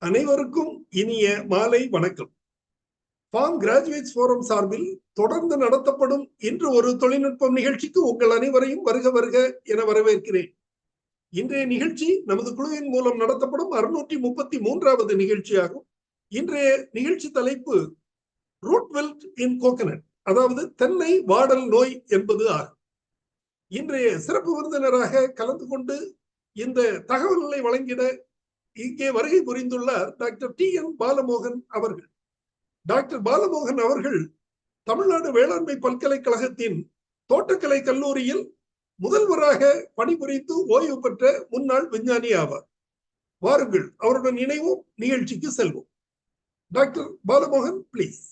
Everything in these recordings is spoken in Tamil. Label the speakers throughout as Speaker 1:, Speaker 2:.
Speaker 1: அனைவருக்கும் இனிய மாலை வணக்கம். ஃபார்ம் கிராஜுவேட்ஸ் ஃபோரம் சார்பில் தொடர்ந்து நடத்தப்படும் இன்று ஒரு தொழில்நுட்பம் நிகழ்ச்சிக்கு உங்கள் அனைவரையும் வருக வருக என வரவேற்கிறேன். இன்றைய நிகழ்ச்சி நமது குழுவின் மூலம் நடத்தப்படும் 633வது நிகழ்ச்சியாகும். இன்றைய நிகழ்ச்சி தலைப்பு ரூட் வெல்ட் இன் கோகனட், அதாவது தென்னை வாடல் நோய் என்பது ஆகும். இன்றைய சிறப்பு விருந்தினராக கலந்து கொண்டு இந்த தகவல்களை வழங்கிட இங்கே வருகை புரிந்துள்ளார் டாக்டர் TN பாலமோகன் அவர்கள். டாக்டர் பாலமோகன் அவர்கள் தமிழ்நாடு வேளாண்மை பல்கலைக்கழகத்தின் தோட்டக்கலை கல்லூரியில் முதல்வராக பணிபுரிந்து ஓய்வு பெற்ற முன்னாள் விஞ்ஞானி ஆவார். வாருங்கள், அவருடன் இணைவோம், நிகழ்ச்சிக்கு செல்வோம். Doctor Balamohan, please.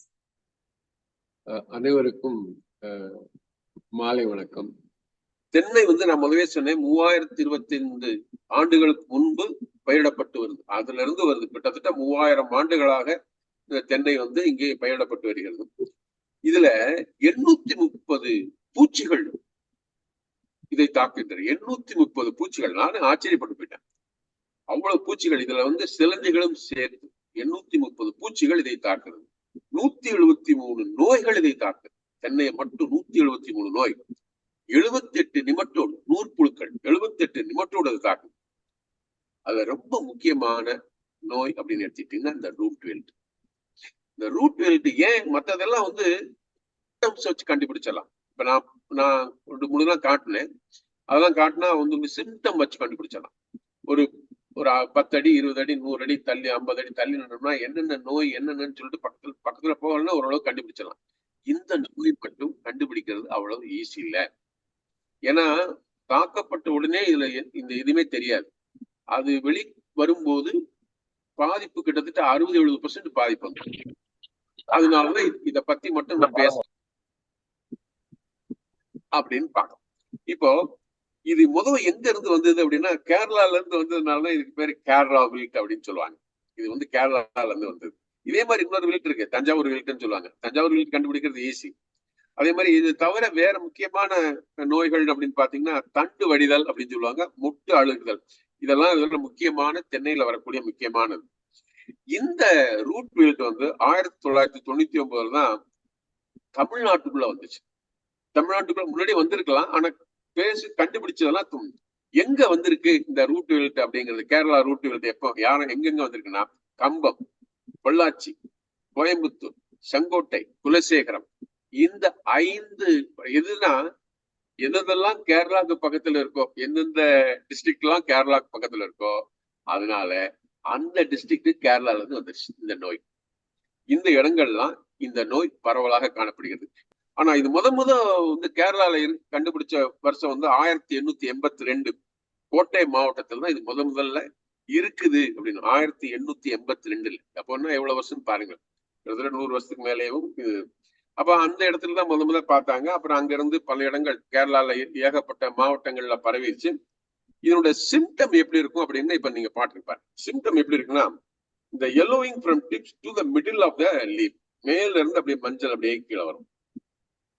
Speaker 2: அனைவருக்கும் மாலை வணக்கம். தென்னை நான் முதவே சொன்னேன், 3025 ஆண்டுகளுக்கு முன்பு பயிரிடப்பட்டு வருது. அதுல இருந்து வருது. கிட்டத்தட்ட 3000 ஆண்டுகளாக இந்த தென்னை இங்கே பயிரிடப்பட்டு வருகிறது. இதுல 830 பூச்சிகள் இதை தாக்குகின்றன. 830 பூச்சிகள். நானும் ஆச்சரியப்பட்டு போயிட்டேன். அவ்வளவு பூச்சிகள். இதுல சிலந்திகளும் சேர்த்து 830 பூச்சிகள் இதை தாக்குறது. 173 நோய்கள் இதை தாக்குது. தென்னையை மட்டும் 173 நோய். 78 நிமட்டோடு, நூற்புழுக்கள் 78 நிமட்டோடு அது தாக்குது. அதுல ரொம்ப முக்கியமான நோய் அப்படின்னு எடுத்துட்டீங்கன்னா இந்த ரூட் வெல்ட். இந்த ரூட் வெல்ட் ஏன் மற்றதெல்லாம் சிம்டம்ஸ் கண்டுபிடிச்சிடலாம். இப்ப நான் 2-3 தான் காட்டினேன். அதெல்லாம் காட்டினா சிம்டம் வச்சு கண்டுபிடிச்சிடலாம். ஒரு 10 அடி 20 அடி 100 அடி தள்ளி 50 அடி தள்ளி நின்றோம்னா என்னென்ன நோய் என்னென்னு சொல்லிட்டு பக்கத்துல போகலன்னா ஓரளவு கண்டுபிடிச்சிடலாம். இந்த நோய் மட்டும் கண்டுபிடிக்கிறது அவ்வளவு ஈஸி இல்லை. ஏன்னா தாக்கப்பட்ட உடனே இதுல இந்த எதுவுமே தெரியாது. அது வெளி வரும்போது பாதிப்பு கிட்டத்தட்ட 60-70% பாதிப்பு வந்து. அதனாலதான் இத பத்தி மட்டும் நான் பேசுறேன் அப்படின்னு பார்க்கலாம். இப்போ இது முதல்ல எங்க இருந்து வந்தது அப்படின்னா, கேரளால இருந்து வந்ததுனாலதான் இதுக்கு பேரு கேரளா வில்ட் அப்படின்னு சொல்லுவாங்க. இது கேரளால இருந்து வந்தது. இதே மாதிரி இன்னொரு வில்ட் இருக்கு, தஞ்சாவூர் வில்ட்ன்னு சொல்லுவாங்க. தஞ்சாவூர் வில்ட் கண்டுபிடிக்கிறது ஈஸி. அதே மாதிரி இது தவிர வேற முக்கியமான நோய்கள் அப்படின்னு பாத்தீங்கன்னா, தண்டு வடிதல் அப்படின்னு சொல்லுவாங்க, முட்டு அழுகுதல். இதெல்லாம் இதுல முக்கியமான தென்னையில வரக்கூடிய முக்கியமானது. இந்த ரூட் வெல்ட் 1999 தான் தமிழ்நாட்டுக்குள்ள வந்துச்சு. தமிழ்நாட்டுக்குள்ள முன்னாடி வந்திருக்கலாம், ஆனா கண்டுபிடிச்சதெல்லாம் எங்க வந்திருக்கு இந்த ரூட் வெல்ட் அப்படிங்கிறது. கேரளா ரூட் வெல்ட் எப்போ எங்கெங்க வந்திருக்குன்னா, கம்பம், பொள்ளாச்சி, கோயம்புத்தூர், செங்கோட்டை, குலசேகரம். இந்த 5 எதெல்லாம் கேரளாவுக்கு பக்கத்துல இருக்கோ, எந்தெந்த டிஸ்ட்ரிக்ட் எல்லாம் கேரளாவுக்கு பக்கத்துல இருக்கோ, அதனால அந்த டிஸ்ட்ரிக்ட் கேரளால இருந்து வந்துருச்சு இந்த நோய். இந்த இடங்கள்லாம் இந்த நோய் பரவலாக காணப்படுகிறது. ஆனா இது முத கேரளால கண்டுபிடிச்ச வருஷம் 1882 கோட்டை மாவட்டத்தில் தான் இது முதல்ல இருக்குது அப்படின்னு. 1882 அப்போன்னா எவ்வளவு வருஷம் பாருங்க, 100 வருஷத்துக்கு மேலேயும் இது. அப்ப அந்த இடத்துலதான் முதல்ல பார்த்தாங்க. அப்புறம் அங்க இருந்து பல இடங்கள் கேரளால ஏகப்பட்ட மாவட்டங்கள்ல பரவிடுச்சு. இதனுடைய சிம்டம் எப்படி இருக்கும் அப்படின்னு இப்ப நீங்க பாத்துருப்பாரு. சிம்டம் எப்படி இருக்குன்னா, இந்த yellowing from tips to the middle of the leaf, மேல இருந்து அப்படியே மஞ்சள் அப்படியே கீழே வரும்.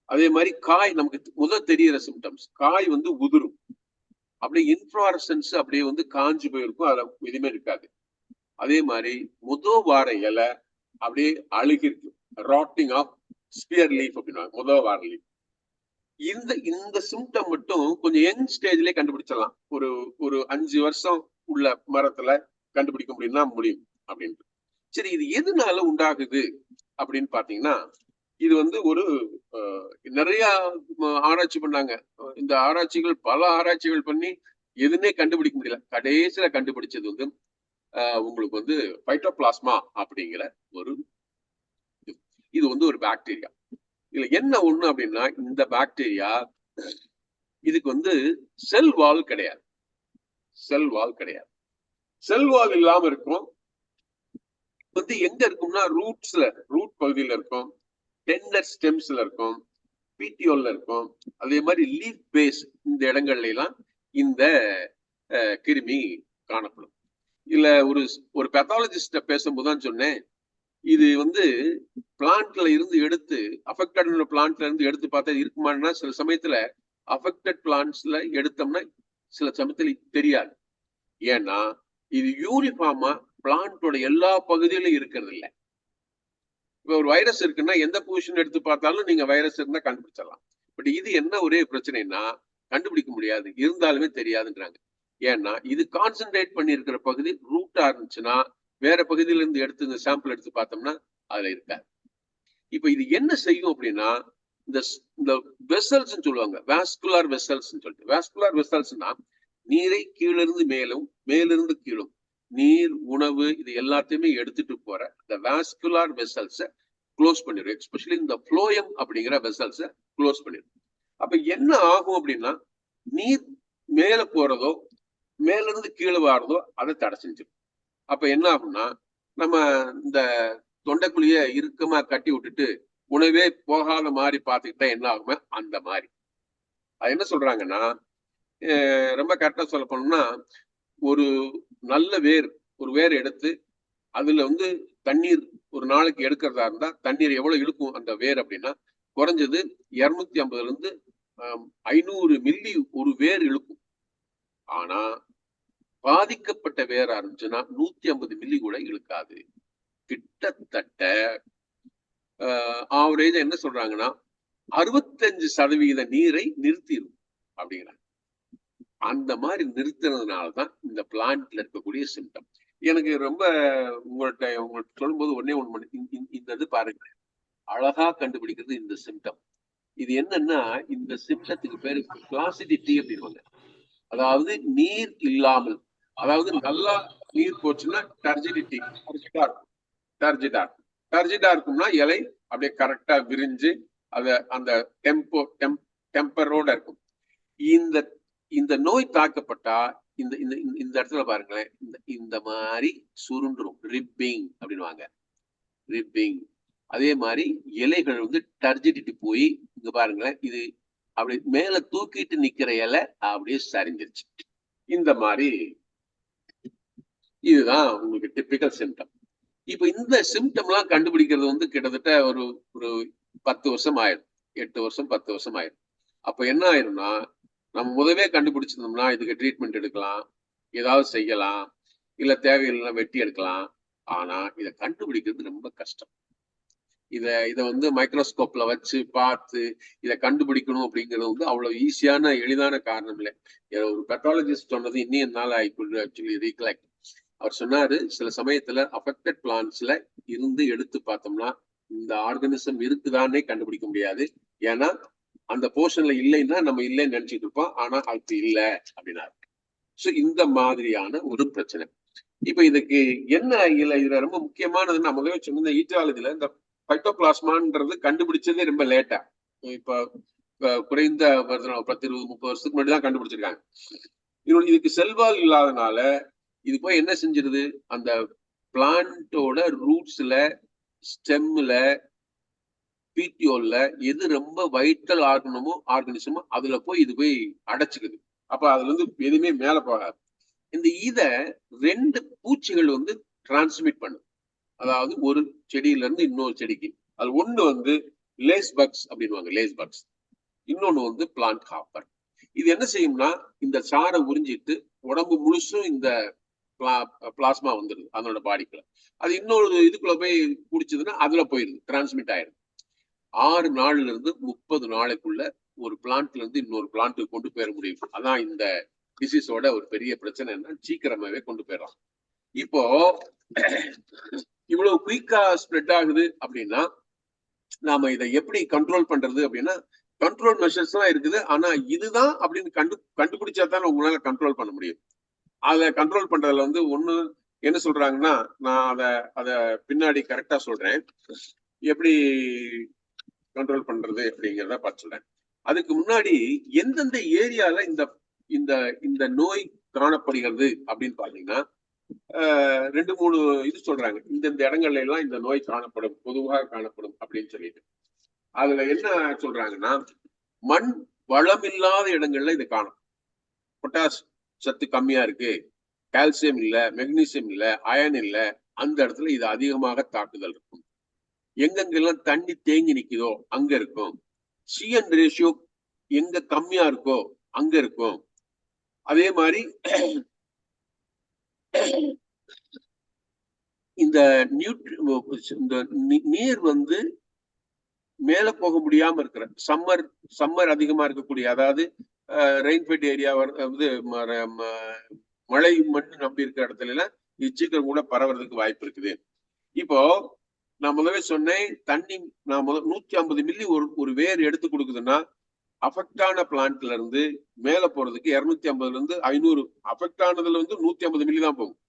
Speaker 2: அதே மாதிரி காய் நமக்கு தெரியிற சிம்டம்ஸ், காய் உதிரும். அப்படியே இன்ஃப்ளாரசன்ஸ் அப்படியே காஞ்சு போயிருக்கும், அதுல எதுவுமே இருக்காது. அதே மாதிரி வார இலை அப்படியே அழுகி இருக்கு, ராட்டிங் ஆஃப் ஸ்பியர் லீஃப் அப்படின்னா வார லீஃப். இந்த சிம்டம் மட்டும் கொஞ்சம் யங் ஸ்டேஜ்லயே கண்டுபிடிச்சிடலாம். ஒரு 5 வருஷம் உள்ள மரத்துல கண்டுபிடிக்க முடியும் அப்படின்ட்டு. சரி, இது எதனால உண்டாகுது அப்படின்னு பாத்தீங்கன்னா, இது ஒரு நிறைய ஆராய்ச்சி பண்ணாங்க. இந்த ஆராய்ச்சிகள் பல ஆராய்ச்சிகள் பண்ணி எதுவுமே கண்டுபிடிக்க முடியல. கடைசியில கண்டுபிடிச்சது உங்களுக்கு பைட்டோபிளாஸ்மா அப்படிங்கிற இது ஒரு பாக்டீரியா. இதுல என்ன ஒண்ணு அப்படின்னா, இந்த பாக்டீரியா இதுக்கு செல் வால் கிடையாது. செல் வால் இல்லாம இருக்கும். எங்க இருக்கும்னா ரூட் பகுதியில இருக்கும், டெண்டர் ஸ்டெம்ஸ்ல இருக்கும், பிடிஓல்ல இருக்கும். அதே மாதிரி லீஃப் பேஸ் இந்த இடங்கள்ல எல்லாம் இந்த கிருமி காணப்படும். இதுல ஒரு பேத்தாலஜிஸ்ட பேசும்போதுதான் சொன்னேன், இது பிளான்ட்ல இருந்து எடுத்து அஃபெக்டட் பிளான்ட்ல இருந்து எடுத்து பார்த்தா இருக்குமான்னா, சில சமயத்துல அஃபெக்டட் பிளான்ட்ஸ்ல எடுத்தோம்னா சில சமயத்துல தெரியாது. ஏன்னா இது யூனிஃபார்மா பிளான்டோட எல்லா பகுதியிலும் இருக்கிறது இல்லை. இப்ப ஒரு வைரஸ் இருக்குன்னா எந்த பொசிஷன் எடுத்து பார்த்தாலும் நீங்க வைரஸ் இருந்தா கண்டுபிடிச்சிடலாம். பட் இது என்ன ஒரே பிரச்சனைனா கண்டுபிடிக்க முடியாது, இருந்தாலுமே தெரியாதுன்றாங்க. ஏன்னா இது கான்சென்ட்ரேட் பண்ணி இருக்கிற பகுதி ரூட்டா இருந்துச்சுன்னா வேற பகுதியில இருந்து எடுத்து இந்த சாம்பிள் எடுத்து பார்த்தோம்னா அதுல இருக்காது. இப்ப இது என்ன செய்யும் அப்படின்னா இந்த வெசல்ஸ் சொல்லுவாங்க, வாஸ்குலார் வெசல்ஸ் சொல்லிட்டு. வாஸ்குலார் வெசல்ஸ்னா நீரை கீழிருந்து மேலும் மேலிருந்து கீழும் நீர் உணவு இது எல்லாத்தையுமே எடுத்துட்டு போற இந்த வாஸ்குலார் வெசல்ஸை க்ளோஸ் பண்ணிடும். எஸ்பெஷலி இந்த ஃப்ளோயம் அப்படிங்கிற வெசல்ஸை க்ளோஸ் பண்ணிடும். அப்ப என்ன ஆகும் அப்படின்னா நீர் மேல போறதோ மேல இருந்து கீழே வாரதோ அதை தடை செஞ்சிடும். அப்ப என்ன ஆகும்னா நம்ம இந்த தொண்டைக்குழிய இறுக்கமா கட்டி விட்டுட்டு உணவே போகாத மாதிரி பார்த்துக்கிட்டா என்ன ஆகுமே அந்த மாதிரி. அது என்ன சொல்றாங்கன்னா ரொம்ப கரெக்டா சொல்ல போனோம்னா ஒரு நல்ல ஒரு வேர் எடுத்து அதுல தண்ணீர் ஒரு நாளைக்கு எடுக்கிறதா இருந்தா தண்ணீர் எவ்வளவு இழுக்கும் அந்த வேர் அப்படின்னா குறைஞ்சது 250 இருந்து 500 மில்லி ஒரு வேர் இழுக்கும். ஆனா பாதிக்கப்பட்ட வேரா இருந்துச்சுன்னா 150 மில்லி கூட இழுக்காது. கிட்டத்தட்ட ஆவரேஜ் என்ன சொல்றாங்கன்னா 65% நீரை நிறுத்திடும் அப்படிங்கிறாங்க. அந்த மாதிரி நிறுத்தினதுனாலதான் இந்த பிளான்ட்ல இருக்கக்கூடிய சிம்டம். எனக்கு ரொம்ப உங்கள்கிட்ட சொல்லும்போது ஒன்னே ஒண்ணு இந்த இது பாருங்க, அழகா கண்டுபிடிக்கிறது இந்த சிம்டம். இது என்னன்னா இந்த சிம்டத்துக்கு பேரு பிளாசிடிட்டி அப்படின்வாங்க. அதாவது நீர் இல்லாமல், அதாவது நல்லா நீர் போச்சுன்னா டர்ஜிடிட்டி, டர்ஜிடா இருக்கும்னா இலை அப்படியே கரெக்டா விரிஞ்சு அந்த டெம்பரோட இருக்கும். இந்த நோய் தாக்கப்பட்டா இந்த இடத்துல பாருங்களேன், இந்த மாதிரி சுருண்டுரும், ரிப்பிங் அப்படின்வாங்க, ரிப்பிங். அதே மாதிரி இலைகள் டர்ஜிடிட்டி போய் இங்க பாருங்களேன், இது அப்படி மேல தூக்கிட்டு நிக்கிற இலை அப்படியே சரிஞ்சிருச்சு. இந்த மாதிரி இதுதான் உங்களுக்கு டிப்பிக்கல் சிம்டம். இப்ப இந்த சிம்டம் எல்லாம் கண்டுபிடிக்கிறது கிட்டத்தட்ட ஒரு 10 வருஷம் ஆயிரும், 8 வருஷம் 10 வருஷம் ஆயிரும். அப்ப என்ன ஆயிரும்னா நம்ம முதவே கண்டுபிடிச்சிருந்தோம்னா இதுக்கு ட்ரீட்மெண்ட் எடுக்கலாம், ஏதாவது செய்யலாம், இல்ல தேவையில்லை வெட்டி எடுக்கலாம். ஆனா இதை கண்டுபிடிக்கிறது ரொம்ப கஷ்டம். இதை மைக்ரோஸ்கோப்ல வச்சு பார்த்து இதை கண்டுபிடிக்கணும் அப்படிங்கிறது அவ்வளவு ஈஸியான எளிதான காரணம் இல்லை. ஒரு பெத்தாலஜிஸ்ட் சொன்னது இன்னும் என்னால ஐ குட் ஆக்சுவலி ரீகலெக்ட். அவர் சொன்னாரு, சில சமயத்துல அஃபெக்டட் பிளான்ட்ஸ்ல இருந்து எடுத்து பார்த்தோம்னா இந்த ஆர்கானிசம் இருக்குதானே கண்டுபிடிக்க முடியாது. ஏன்னா அந்த போர்ஷன்ல இல்லைன்னா நம்ம இல்லைன்னு நினைச்சிட்டு இருப்போம், ஆனா அது இல்லை அப்படின்னாரு. சோ இந்த மாதிரியான ஒரு பிரச்சனை. இப்ப இதுக்கு என்ன இதுல ரொம்ப முக்கியமானது நான் முதல்ல சொன்ன ஈட்டாலஜில இந்த பைட்டோபிளாஸ்மான்றது கண்டுபிடிச்சதே ரொம்ப லேட்டா. இப்ப குறைந்த 10, 20, 30 வருஷத்துக்கு முன்னாடி தான் கண்டுபிடிச்சிருக்காங்க. இதுக்கு செல்வால் இல்லாதனால இது போய் என்ன செஞ்சிருது, அந்த பிளான்டோட ரூட்ஸ்ல, ஸ்டெம்ல, பீட்டியோல்ல எது ரொம்ப வைட்டல் ஆர்கனிசமோ அதுல போய் இது போய் அடைச்சுக்குது. அப்ப அதுல எதுவுமே மேல போகாது. இத 2 பூச்சிகள் டிரான்ஸ்மிட் பண்ணும். அதாவது ஒரு செடியில இருந்து இன்னொரு செடிக்கு. அது ஒண்ணு லேஸ் பக்ஸ் அப்படின்வாங்க, லேஸ் பக்ஸ். இன்னொன்னு பிளான்ட் ஹாப்பர். இது என்ன செய்யும்னா இந்த சாரை உறிஞ்சிட்டு உடம்பு முழுசும் இந்த பிளாஸ்மா வந்துருது அதனோட பாடிக்குள்ள. அது இன்னொரு இதுக்குள்ள போய் குடிச்சதுன்னா அதுல போயிருது, டிரான்ஸ்மிட் ஆயிடுது. 6 நாள்ல இருந்து 30 நாளைக்குள்ள ஒரு பிளான்ட்ல இருந்து இன்னொரு பிளான்ட்டுக்கு கொண்டு போயிட முடியும். அதான் இந்த டிசீஸோட ஒரு பெரிய பிரச்சனை, என்ன சீக்கிரமாவே கொண்டு போயிடலாம். இப்போ இவ்வளவு குயிக்கா ஸ்ப்ரெட் ஆகுது அப்படின்னா நாம இதை எப்படி கண்ட்ரோல் பண்றது அப்படின்னா கண்ட்ரோல் மெஷர்ஸ் எல்லாம் இருக்குது. ஆனா இதுதான் அப்படின்னு கண்டுபிடிச்சா தான் உங்களால கண்ட்ரோல் பண்ண முடியும். அதை கண்ட்ரோல் பண்றதுல ஒண்ணு என்ன சொல்றாங்கன்னா, நான் அத பின்னாடி கரெக்டா சொல்றேன், எப்படி கண்ட்ரோல் பண்றது அப்படிங்கிறத பார்த்து சொல்றேன். அதுக்கு முன்னாடி எந்தெந்த ஏரியால இந்த நோய் காணப்படுகிறது அப்படின்னு பாத்தீங்கன்னா 2-3 இது சொல்றாங்க. இந்தந்த இடங்கள்ல எல்லாம் இந்த நோய் காணப்படும், பொதுவாக காணப்படும் அப்படின்னு சொல்லிட்டு. அதுல என்ன சொல்றாங்கன்னா, மண் வளம் இல்லாத இடங்கள்ல இது காணும். பொட்டாஸ் சத்து கம்மியா இருக்கு, கால்சியம் இல்ல, மெக்னீசியம் இல்ல, அயன் இல்ல, அந்த இடத்துல இது அதிகமாக தாக்குதல் இருக்கும். எங்கெங்கெல்லாம் தண்ணி தேங்கி நிக்குதோ அங்க இருக்கும். CN ரேஷியோ எங்க கம்மியா இருக்கோ அங்க இருக்கும். அதே மாதிரி இந்த இந்த நீர் வந்து மேல போக முடியாம இருக்கிற சம்மர் அதிகமா இருக்கக்கூடிய, அதாவது ரெயின்ஃபெட் ஏரியா வந்து மழை மட்டும் நம்பி இருக்கிற இடத்துல எல்லாம் சீக்கிரம் கூட பரவறதுக்கு வாய்ப்பு இருக்குது. இப்போ நான் முதவே சொன்னேன், தண்ணி நான் 150 மில்லி ஒரு வேர் எடுத்து கொடுக்குதுன்னா அஃபெக்ட் ஆன பிளான்ட்ல இருந்து மேல போறதுக்கு 250 இருந்து 500, அஃபெக்ட் ஆனதுல வந்து 150 மில்லி தான் போகும்.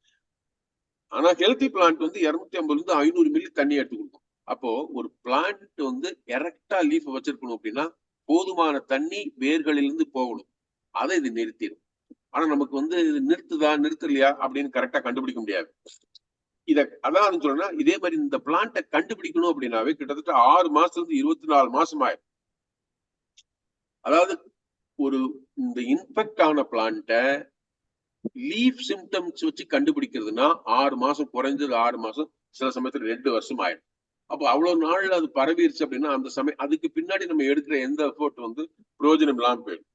Speaker 2: ஆனா ஹெல்த்தி பிளான்ட் வந்து 250 இருந்து 500 மில்லி தண்ணி எடுத்து கொடுக்கும். அப்போ ஒரு பிளான்ட் வந்து எரெக்டா லீஃப் வச்சிருக்கணும் அப்படின்னா போதுமான தண்ணி வேர்களிலிருந்து போகணும். அதை இது நிறுத்திடும். ஆனா நமக்கு வந்து இது நிறுத்தலையா அப்படின்னு கரெக்டா கண்டுபிடிக்க முடியாது. அதான் சொல்றேன்னா, இதே மாதிரி இந்த பிளான்ட்டை கண்டுபிடிக்கணும் அப்படின்னாவே கிட்டத்தட்ட 6 மாசத்துல இருந்து 24 மாசம் ஆயிடும். அதாவது இந்த இன்ஃபெக்ட் ஆன பிளான்ட்டை லீஃப் சிம்டம்ஸ் வச்சு கண்டுபிடிக்கிறதுனா 6 மாசம், குறைஞ்சது 6 மாசம், சில சமயத்துல 2 வருஷம் ஆயிடும். அப்போ அவ்வளவு நாள்ல அது பரவிருச்சு அப்படின்னா அந்த சமயம் அதுக்கு பின்னாடி நம்ம எடுக்கிற எந்த எஃபோர்ட் வந்து பிரயோஜனம் இல்லாம போயிடும்.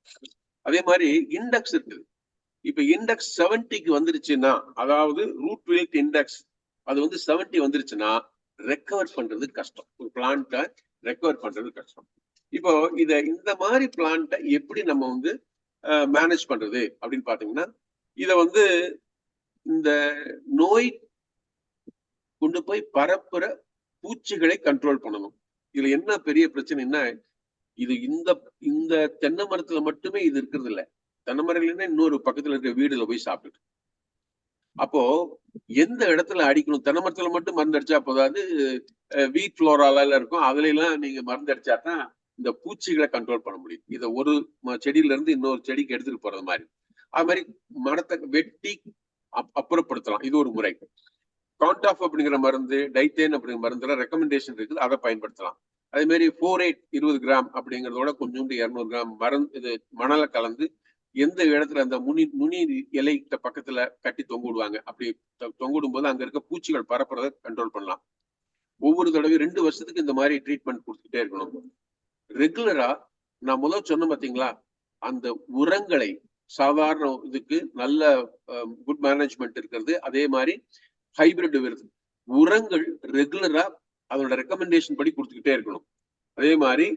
Speaker 2: அதே மாதிரி இண்டெக்ஸ் இருக்குது. இப்ப இண்டெக்ஸ் 70க்கு வந்துருச்சுன்னா, அதாவது ரூட் வில்ட் இண்டெக்ஸ் அது வந்து 70 வந்துருச்சுன்னா ரெக்கவர் பண்றது கஷ்டம். ஒரு பிளான்ட்டை ரெக்கவர் பண்றது கஷ்டம். இப்போ இந்த மாதிரி பிளான்ட்டை எப்படி நம்ம வந்து மேனேஜ் பண்றது அப்படின்னு பாத்தீங்கன்னா, இத வந்து இந்த நோய் கொண்டு போய் பரப்புற பூச்சிகளை கண்ட்ரோல் பண்ணணும். இதுல என்ன பெரிய பிரச்சனைன்னா, இந்த தென்னை மரத்துல மட்டுமே இது இருக்கிறது இல்ல. தென்னை மரங்கள்னா இன்னொரு பக்கத்துல இருக்க வீடுல போய் சாப்பிட்டு, அப்போ எந்த இடத்துல அடிக்கணும்? தென்னை மரத்துல மட்டும் மருந்து அடிச்சா போதாது, வீட் ஃப்ளோரால இருக்கும், அதுல எல்லாம் நீங்க மருந்து அடிச்சா தான் இந்த பூச்சிகளை கண்ட்ரோல் பண்ண முடியும். இதை ஒரு செடியில இருந்து இன்னொரு செடிக்கு எடுத்துட்டு போறது மாதிரி. அது மாதிரி மரத்தை வெட்டி அப்புறப்படுத்தலாம். இது ஒரு முறை. கான்டாஃப் அப்படிங்கிற மருந்து, டைத்தேன் அப்படிங்கிற மருந்துல ரெக்கமெண்டேஷன் இருக்குது, அதை பயன்படுத்தலாம். அதே மாதிரி 4-8 20 கிராம் அப்படிங்கிறதோட கொஞ்சோண்டு 200 கிராம் இது மணலை கலந்து எந்த இடத்துல அந்த நுனி இலைகிட்ட பக்கத்துல கட்டி தொங்க விடுவாங்க. அப்படி தொங்கிடும் போது அங்க இருக்க பூச்சிகள் பரப்புறதை கண்ட்ரோல் பண்ணலாம். ஒவ்வொரு தடவையும் 2 வருஷத்துக்கு இந்த மாதிரி ட்ரீட்மெண்ட் கொடுத்துட்டே இருக்கணும். ரெகுலரா நான் முதல் சொன்ன பாத்தீங்களா, அந்த உரங்களை சாதாரண இதுக்கு நல்ல குட் மேனேஜ்மெண்ட் இருக்கிறது. அதே மாதிரி ஹைபிரிட் வருது, உரங்கள் ரெகுலரா அதோட ரெக்கமெண்டேஷன் படி கொடுத்துக்கிட்டே இருக்கணும். அதே மாதிரி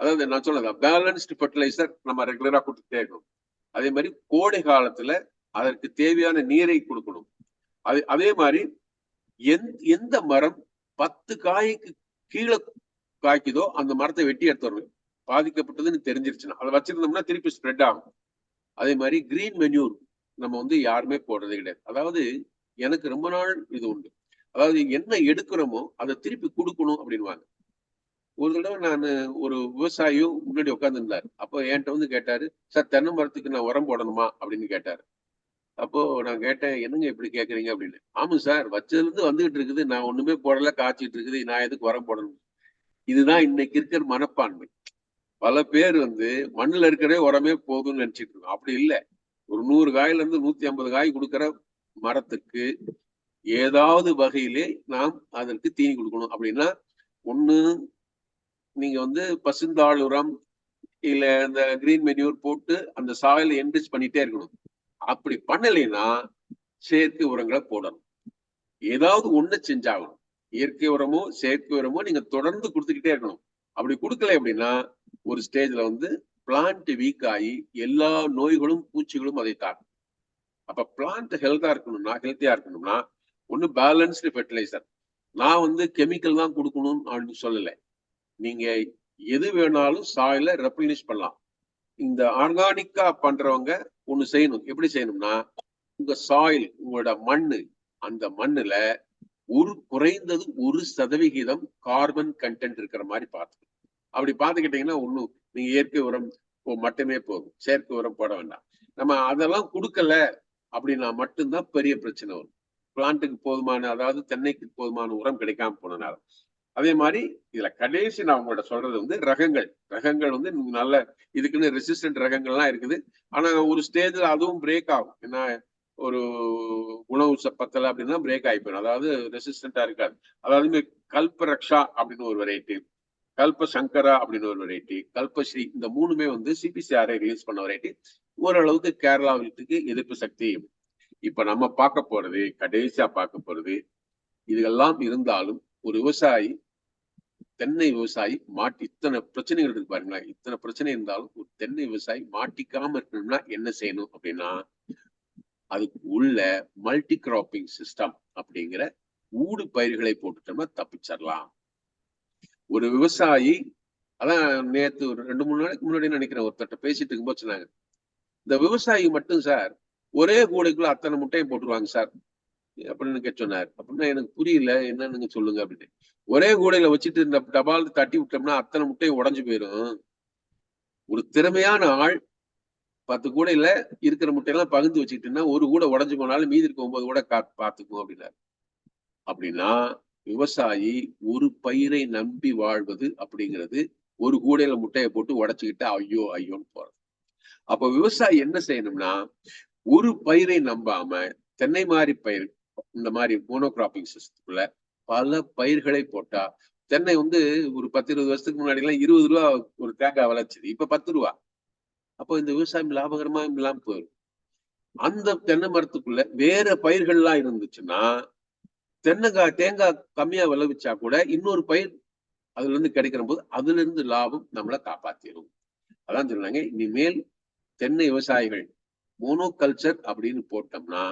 Speaker 2: அதாவது நான் சொன்னதா பேலன்ஸ்டு ஃபர்டிலைசர் நம்ம ரெகுலரா கொடுத்துக்கிட்டே இருக்கணும். அதே மாதிரி கோடை காலத்துல அதற்கு தேவையான நீரை கொடுக்கணும். அதே மாதிரி எந்த மரம் 10 காய்க்கு கீழே காய்க்குதோ அந்த மரத்தை வெட்டி எடுத்துடணும். பாதிக்கப்பட்டதுன்னு தெரிஞ்சிருச்சுன்னா அதை வச்சிருந்தோம்னா திருப்பி ஸ்ப்ரெட் ஆகும். அதே மாதிரி கிரீன் மென்யூர் நம்ம வந்து யாருமே போடுறதே கிடையாது. அதாவது எனக்கு ரொம்ப நாள் இது உண்டு. அதாவது என்ன எடுக்கிறோமோ அதை திருப்பி கொடுக்கணும் அப்படின்வாங்க. ஒரு தடவை நான் ஒரு விவசாயியும் முன்னாடி உட்காந்துருந்தாரு. அப்போ என்கிட்ட வந்து கேட்டாரு, சார் தென்னை மரத்துக்கு நான் உரம் போடணுமா அப்படின்னு கேட்டாரு. அப்போ நான் கேட்டேன், என்னங்க இப்படி கேட்குறீங்க அப்படின்னு. ஆமா சார், வச்சதுல இருந்து வந்துகிட்டு இருக்குது, நான் ஒண்ணுமே போடல, காய்ச்சிட்டு இருக்குது, நான் எதுக்கு உரம் போடணும்? இதுதான் இன்னைக்கு இருக்கிற மனப்பான்மை. பல பேர் வந்து மண்ணுல இருக்கிறே உரமே போதும்னு நினைச்சிட்டு இருக்கோம். அப்படி இல்லை. ஒரு 100 காயில இருந்து 150 காய் கொடுக்குற மரத்துக்கு ஏதாவது வகையிலே நாம் அதற்கு தீனி கொடுக்கணும். அப்படின்னா ஒண்ணு நீங்க வந்து பசுந்தாள் உரம் இல்ல இந்த கிரீன் மென்யூர் போட்டு அந்த சாயில என்ரிச் பண்ணிட்டே இருக்கணும். அப்படி பண்ணலைன்னா செயற்கை உரங்களை போடணும். ஏதாவது ஒண்ணு செஞ்சாகணும். இயற்கை உரமோ செயற்கை உரமோ நீங்க தொடர்ந்து கொடுத்துக்கிட்டே இருக்கணும். அப்படி கொடுக்கல அப்படின்னா ஒரு ஸ்டேஜ்ல வந்து பிளான்ட் வீக் ஆகி எல்லா நோய்களும் பூச்சிகளும் அதை தாக்கும். அப்ப பிளான்ட் ஹெல்த்தியா இருக்கணும்னா ஒண்ணு பேலன்ஸ்டு ஃபெர்டிலைசர். நான் வந்து கெமிக்கல் தான் கொடுக்கணும் அப்படின்னு சொல்லலை. நீங்க எது வேணாலும் சாயில ரெப்ளினிஷ் பண்ணலாம். இந்த ஆர்கானிக்கா பண்றவங்க ஒண்ணு செய்யணும். எப்படி செய்யணும்னா, உங்க சாயில், உங்களோட மண்ணு, அந்த மண்ணுல குறைந்தது 1% கார்பன் கண்டென்ட் இருக்கிற மாதிரி பார்த்துக்கணும். அப்படி பார்த்துக்கிட்டீங்கன்னா ஒண்ணும் நீங்க இயற்கை உரம் மட்டுமே போதும், செயற்கை உரம் போட வேண்டாம். நம்ம அதெல்லாம் கொடுக்கல அப்படின்னா மட்டும்தான் பெரிய பிரச்சனை வரும். பிளான்ட்டுக்கு போதுமான, அதாவது தென்னைக்கு போதுமான உரம் கிடைக்காம போனனால. அதே மாதிரி இதுல கடைசி நான் உங்கள்ட்ட சொல்றது வந்து ரகங்கள் வந்து நல்ல இதுக்குன்னு ரெசிஸ்டன்ட் ரகங்கள்லாம் இருக்குது. ஆனா ஒரு ஸ்டேஜ்ல அதுவும் பிரேக் ஆகும். ஏன்னா ஒரு உணவு பத்தல அப்படின்னா பிரேக் ஆகிப்போம். அதாவது ரெசிஸ்டண்டா இருக்காது. அதாவது கல்பரக்ஷா அப்படின்னு ஒரு வெரைட்டி, கல்ப சங்கரா அப்படின்னு ஒரு வெரைட்டி, கல்பஸ்ரீ, இந்த மூணுமே வந்து சிபிசிஆரை ரிலீஸ் பண்ண வெரைட்டி. ஓரளவுக்கு கேரளாவுக்கு எதிர்ப்பு சக்தி. இப்ப நம்ம கடைசியா பார்க்க போறது இதெல்லாம் இருந்தாலும் ஒரு விவசாயி, தென்னை விவசாயி இத்தனை பிரச்சனைகள் இருக்கு பாருங்களேன். இத்தனை பிரச்சனை இருந்தாலும் ஒரு தென்னை விவசாயி மாட்டிக்காம இருக்கணும்னா என்ன செய்யணும் அப்படின்னா, அதுக்கு உள்ள மல்டி கிராப்பிங் சிஸ்டம் அப்படிங்கிற ஊடு பயிர்களை போட்டுட்டோம்னா தப்பிச்சிடலாம். ஒரு விவசாயி, அதான் நேத்து ஒரு 2-3 நாளைக்கு முன்னாடி நினைக்கிறேன், ஒருத்தட்ட பேசிட்டு இருக்கும்போது சொன்னாங்க, இந்த விவசாயி மட்டும் சார் ஒரே கூடைக்குள்ள அத்தனை முட்டையை போட்டுருவாங்க சார் அப்படின்னு சொன்னார். அப்படின்னா எனக்கு புரியல, என்னன்னு சொல்லுங்க அப்படின்னு. ஒரே கூடையில வச்சுட்டு இந்த டபால் தட்டி விட்டோம்னா அத்தனை முட்டையும் உடஞ்சு போயிடும். ஒரு திறமையான ஆள் 10 கூடையில இருக்கிற முட்டையெல்லாம் பகிர்ந்து வச்சுக்கிட்டோம்னா ஒரு கூடை உடஞ்சு போனாலும் மீதி இருக்க 9 கூட பார்த்துக்கும் அப்படின்னாரு. அப்படின்னா விவசாயி ஒரு பயிரை நம்பி வாழ்வது அப்படிங்கிறது ஒரு கூடையில முட்டையை போட்டு உடைச்சுக்கிட்டு ஐயோ ஐயோன்னு போறது. அப்ப விவசாயி என்ன செய்யணும்னா, ஒரு பயிரை நம்பாம தென்னை மாதிரி பயிர், இந்த மாதிரி மோனோகிராப்பிங் சிஸ்டத்துல பல பயிர்களை போட்டா, தென்னை ஒரு 10-20 வருஷத்துக்கு முன்னாடி எல்லாம் 20 ரூபா ஒரு தேங்காய் விளைச்சது, இப்ப 10 ரூபா. அப்போ இந்த விவசாயம் லாபகரமா இல்லாம போயிடும். அந்த தென்னை மரத்துக்குள்ள வேற பயிர்கள்லாம் இருந்துச்சுன்னா, தேங்காய் கம்மியா விளைவிச்சா கூட இன்னொரு பயிர் அதுல இருந்து கிடைக்கிற போது அதுல இருந்து லாபம் நம்மளை காப்பாத்திடும். அதான் சொன்னாங்க, இனிமேல் தென்னை விவசாயிகள் மோனோகல்ச்சர் அப்படின்னு போட்டோம்னா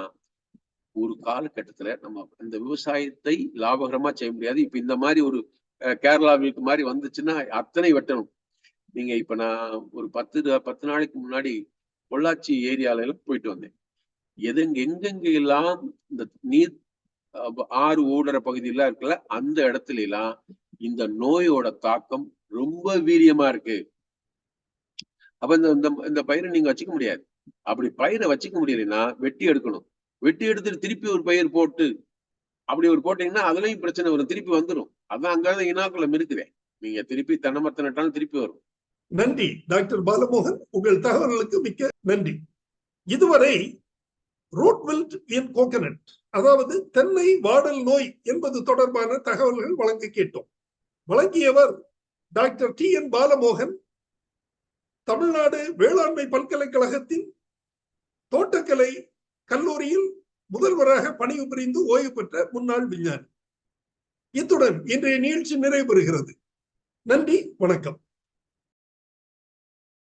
Speaker 2: ஒரு காலகட்டத்துல நம்ம இந்த விவசாயத்தை லாபகரமா செய்ய முடியாது. இப்ப இந்த மாதிரி ஒரு கேரளாவுக்கு மாதிரி வந்துச்சுன்னா அத்தனை வெட்டணும். நீங்க இப்ப நான் ஒரு 10 நாளைக்கு முன்னாடி பொள்ளாச்சி ஏரியால எல்லாம் போயிட்டு வந்தேன். எங்கெங்க எல்லாம் இந்த நீர் ஆறு ஓடுற பகுதியெல்லாம் இருக்குல்ல, அந்த இடத்துல எல்லாம் இந்த நோயோட தாக்கம் ரொம்ப வீரியமா இருக்கு. அப்ப இந்த பயிரை நீங்க வச்சுக்க முடியாது. அப்படி பயிரை வச்சுக்க முடியலைன்னா வெட்டி எடுக்கணும். வெட்டி எடுத்துட்டு திருப்பி ஒரு பயிர் போட்டு அப்படி ஒரு போட்டீங்கன்னா அதுலயும் பிரச்சனை வரும், திருப்பி வந்துடும். அதான் அங்கதான் இனாக்குளம் இருக்குதே. நீங்க திருப்பி தென்னை மரத்தை நட்டாலும் திருப்பி வரும்.
Speaker 1: நன்றி டாக்டர் பாலமோகன், உங்கள் தகவல்களுக்கு மிக்க நன்றி. இதுவரை ரூட் வில்ட் இன் கோகனட், அதாவது தென்னை வாடல் நோய் என்பது தொடர்பான தகவல்கள் வழங்க கேட்டோம். வழங்கியவர் டாக்டர் TN பாலமோகன், தமிழ்நாடு வேளாண்மை பல்கலைக்கழகத்தின் தோட்டக்கலை கல்லூரியில் முதல்வராக பணிபுரிந்து ஓய்வு பெற்ற முன்னாள் விஞ்ஞானி. இத்துடன் இன்றைய நிகழ்ச்சி நிறைவு பெறுகிறது. நன்றி, வணக்கம்.